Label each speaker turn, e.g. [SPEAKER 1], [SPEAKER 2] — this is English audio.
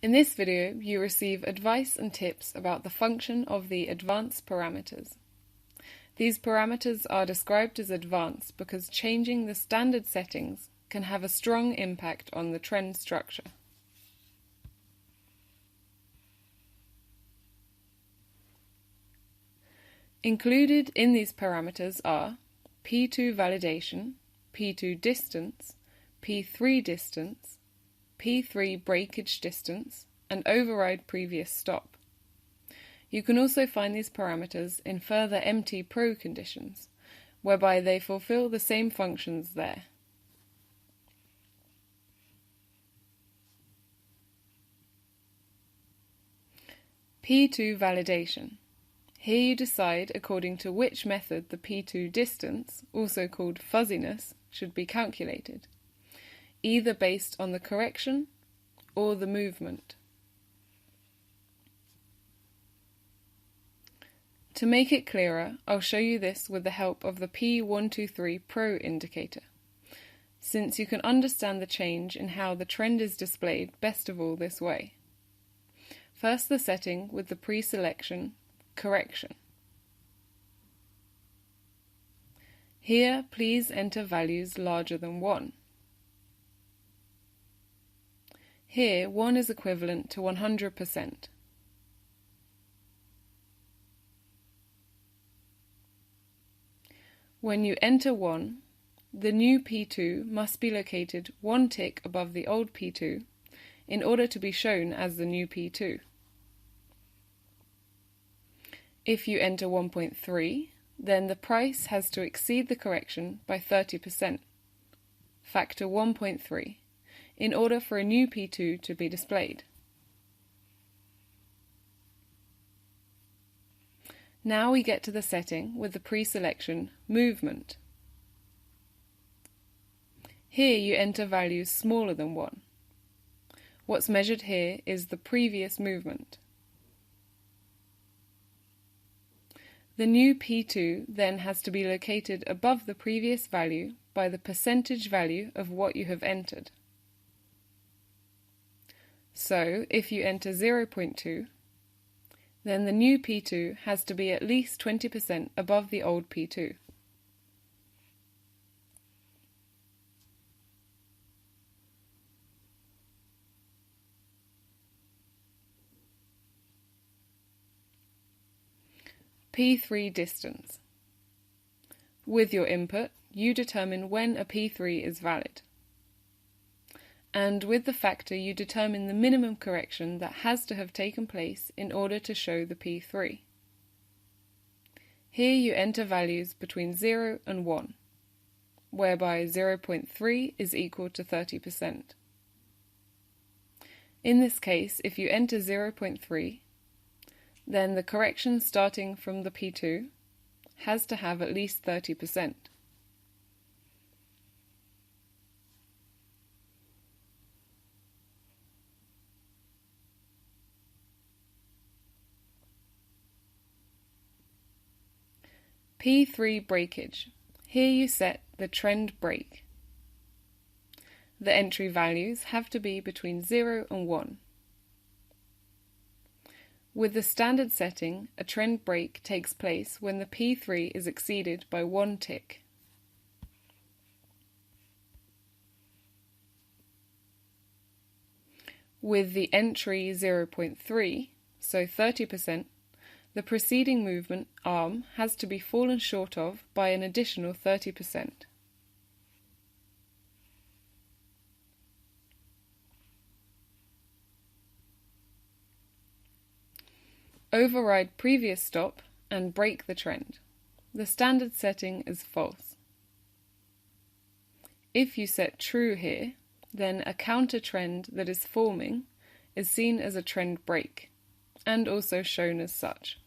[SPEAKER 1] In this video, you receive advice and tips about the function of the advanced parameters. These parameters are described as advanced because changing the standard settings can have a strong impact on the trend structure. Included in these parameters are P2 validation, P2 distance, P3 distance, P3 breakage distance, and override previous stop. You can also find these parameters in further MT Pro conditions, whereby they fulfill the same functions there. P2 validation. Here you decide according to which method the P2 distance, also called fuzziness, should be calculated, either based on the correction or the movement. To make it clearer, I'll show you this with the help of the P123 Pro indicator, since you can understand the change in how the trend is displayed best of all this way. First, the setting with the pre-selection correction. Here, please enter values larger than 1. Here, 1 is equivalent to 100%. When you enter 1, the new P2 must be located 1 tick above the old P2 in order to be shown as the new P2. If you enter 1.3, then the price has to exceed the correction by 30%, factor 1.3, in order for a new P2 to be displayed. Now we get to the setting with the pre-selection movement. Here you enter values smaller than 1. What's measured here is the previous movement. The new P2 then has to be located above the previous value by the percentage value of what you have entered. So, if you enter 0.2, then the new P2 has to be at least 20% above the old P2. P3 distance. With your input, you determine when a P3 is valid. And with the factor, you determine the minimum correction that has to have taken place in order to show the P3. Here you enter values between 0 and 1, whereby 0.3 is equal to 30%. In this case, if you enter 0.3, then the correction starting from the P2 has to have at least 30%. P3 breakage. Here you set the trend break. The entry values have to be between 0 and 1. With the standard setting, a trend break takes place when the P3 is exceeded by 1 tick. With the entry 0.3, so 30%, the preceding movement arm has to be fallen short of by an additional 30%. Override previous stop and break the trend. The standard setting is false. If you set true here, then a counter trend that is forming is seen as a trend break, and also shown as such.